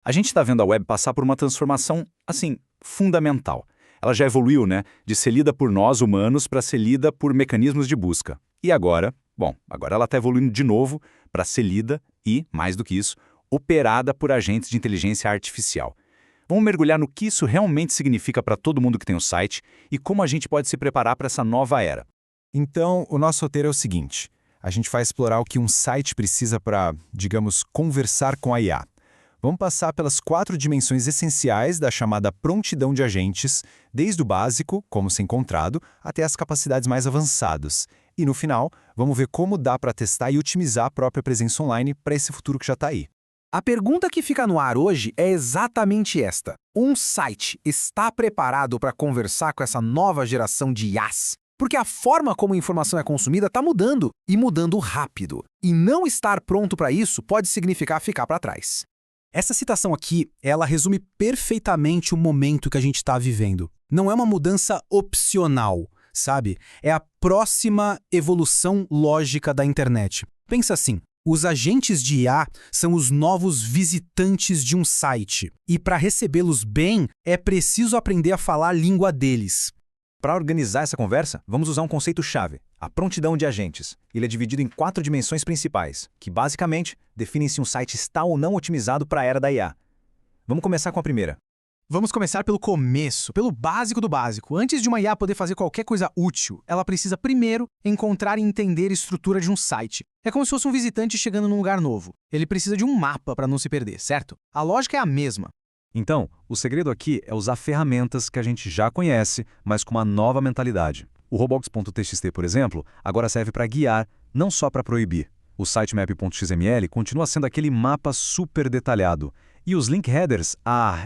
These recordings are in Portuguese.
A gente está vendo a web passar por uma transformação, assim, fundamental. Ela já evoluiu, né, de ser lida por nós, humanos, para ser lida por mecanismos de busca. E agora, agora ela está evoluindo de novo para ser lida e, mais do que isso, operada por agentes de inteligência artificial. Vamos mergulhar no que isso realmente significa para todo mundo que tem o site e como a gente pode se preparar para essa nova era. Então, o nosso roteiro é o seguinte. A gente vai explorar o que um site precisa para, digamos, conversar com a IA. Vamos passar pelas 4 dimensões essenciais da chamada prontidão de agentes, desde o básico, como ser encontrado, até as capacidades mais avançadas. E no final, vamos ver como dá para testar e otimizar a própria presença online para esse futuro que já está aí. A pergunta que fica no ar hoje é exatamente esta. Um site está preparado para conversar com essa nova geração de IAs? Porque a forma como a informação é consumida está mudando, e mudando rápido. E não estar pronto para isso pode significar ficar para trás. Essa citação aqui, ela resume perfeitamente o momento que a gente está vivendo. Não é uma mudança opcional, sabe? É a próxima evolução lógica da internet. Pensa assim, os agentes de IA são os novos visitantes de um site. E para recebê-los bem, é preciso aprender a falar a língua deles. Para organizar essa conversa, vamos usar um conceito-chave, a prontidão de agentes. Ele é dividido em 4 dimensões principais, que basicamente definem se um site está ou não otimizado para a era da IA. Vamos começar com a primeira. Vamos começar pelo começo, pelo básico do básico. Antes de uma IA poder fazer qualquer coisa útil, ela precisa primeiro encontrar e entender a estrutura de um site. É como se fosse um visitante chegando num lugar novo. Ele precisa de um mapa para não se perder, certo? A lógica é a mesma. Então, o segredo aqui é usar ferramentas que a gente já conhece, mas com uma nova mentalidade. O Robots.txt, por exemplo, agora serve para guiar, não só para proibir. O sitemap.xml continua sendo aquele mapa super detalhado. E os link headers,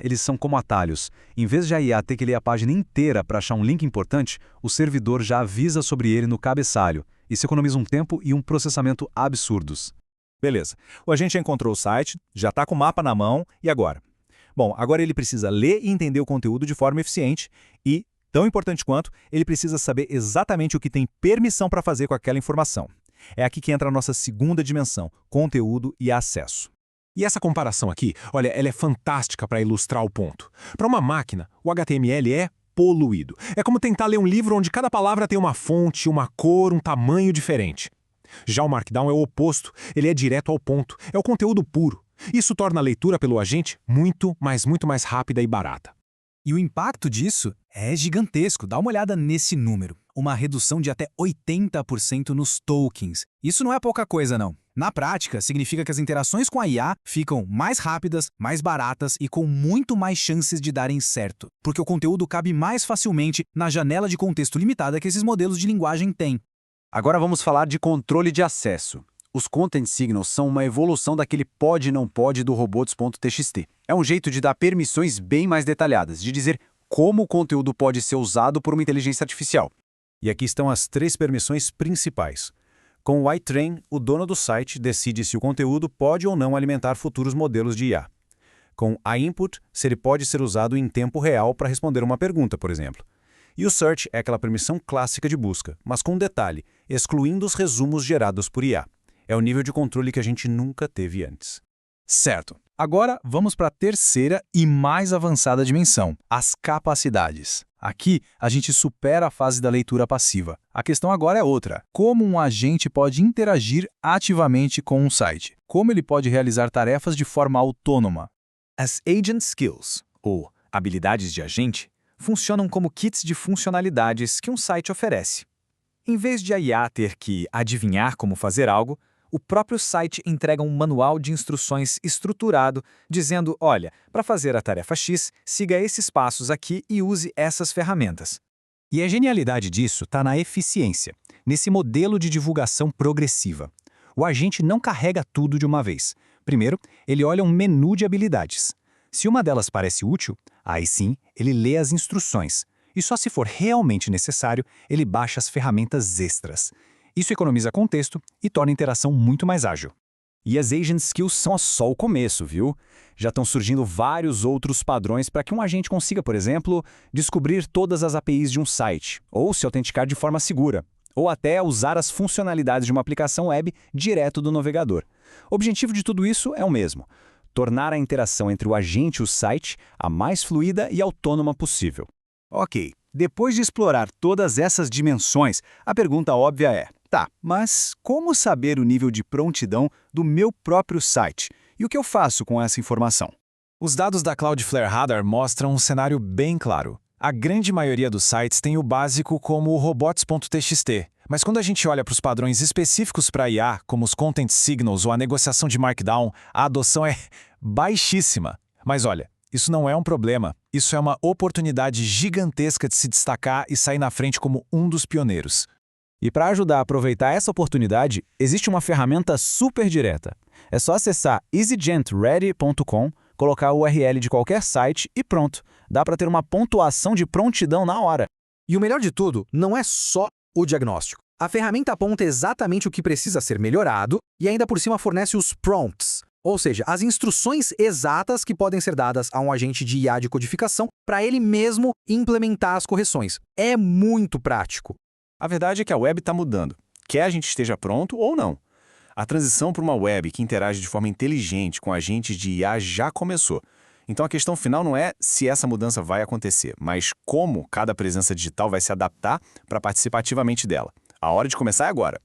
eles são como atalhos. Em vez de a IA ter que ler a página inteira para achar um link importante, o servidor já avisa sobre ele no cabeçalho. Isso economiza um tempo e um processamento absurdos. Beleza. O agente já encontrou o site, já está com o mapa na mão, e agora? Bom, agora ele precisa ler e entender o conteúdo de forma eficiente e, tão importante quanto, ele precisa saber exatamente o que tem permissão para fazer com aquela informação. É aqui que entra a nossa segunda dimensão, conteúdo e acesso. E essa comparação aqui, olha, ela é fantástica para ilustrar o ponto. Para uma máquina, o HTML é poluído. É como tentar ler um livro onde cada palavra tem uma fonte, uma cor, um tamanho diferente. Já o Markdown é o oposto, ele é direto ao ponto, é o conteúdo puro. Isso torna a leitura pelo agente muito mais rápida e barata. E o impacto disso é gigantesco. Dá uma olhada nesse número. Uma redução de até 80% nos tokens. Isso não é pouca coisa, não. Na prática, significa que as interações com a IA ficam mais rápidas, mais baratas e com muito mais chances de darem certo. Porque o conteúdo cabe mais facilmente na janela de contexto limitada que esses modelos de linguagem têm. Agora vamos falar de controle de acesso. Os Content Signals são uma evolução daquele pode e não pode do Robots.txt. É um jeito de dar permissões bem mais detalhadas, de dizer como o conteúdo pode ser usado por uma inteligência artificial. E aqui estão as 3 permissões principais. Com o iTrain, o dono do site decide se o conteúdo pode ou não alimentar futuros modelos de IA. Com iInput, se ele pode ser usado em tempo real para responder uma pergunta, por exemplo. E o Search é aquela permissão clássica de busca, mas com um detalhe, excluindo os resumos gerados por IA. É o nível de controle que a gente nunca teve antes. Certo. Agora vamos para a terceira e mais avançada dimensão, as capacidades. Aqui a gente supera a fase da leitura passiva. A questão agora é outra. Como um agente pode interagir ativamente com um site? Como ele pode realizar tarefas de forma autônoma? As Agent Skills, ou habilidades de agente, funcionam como kits de funcionalidades que um site oferece. Em vez de a IA ter que adivinhar como fazer algo, o próprio site entrega um manual de instruções estruturado, dizendo, olha, para fazer a tarefa X, siga esses passos aqui e use essas ferramentas. E a genialidade disso está na eficiência, nesse modelo de divulgação progressiva. O agente não carrega tudo de uma vez. Primeiro, ele olha um menu de habilidades. Se uma delas parece útil, aí sim, ele lê as instruções. E só se for realmente necessário, ele baixa as ferramentas extras. Isso economiza contexto e torna a interação muito mais ágil. E as Agent Skills são só o começo, viu? Já estão surgindo vários outros padrões para que um agente consiga, por exemplo, descobrir todas as APIs de um site, ou se autenticar de forma segura, ou até usar as funcionalidades de uma aplicação web direto do navegador. O objetivo de tudo isso é o mesmo: tornar a interação entre o agente e o site a mais fluida e autônoma possível. Ok, depois de explorar todas essas dimensões, a pergunta óbvia é: tá, mas como saber o nível de prontidão do meu próprio site? E o que eu faço com essa informação? Os dados da Cloudflare Radar mostram um cenário bem claro. A grande maioria dos sites tem o básico como o robots.txt, mas quando a gente olha para os padrões específicos para IA, como os Content Signals ou a negociação de Markdown, a adoção é baixíssima. Mas olha, isso não é um problema, isso é uma oportunidade gigantesca de se destacar e sair na frente como um dos pioneiros. E para ajudar a aproveitar essa oportunidade, existe uma ferramenta super direta. É só acessar easygentready.com, colocar o URL de qualquer site e pronto. Dá para ter uma pontuação de prontidão na hora. E o melhor de tudo, não é só o diagnóstico. A ferramenta aponta exatamente o que precisa ser melhorado e ainda por cima fornece os prompts, ou seja, as instruções exatas que podem ser dadas a um agente de IA de codificação para ele mesmo implementar as correções. É muito prático. A verdade é que a web está mudando, quer a gente esteja pronto ou não. A transição para uma web que interage de forma inteligente com agentes de IA já começou. Então a questão final não é se essa mudança vai acontecer, mas como cada presença digital vai se adaptar para participar ativamente dela. A hora de começar é agora.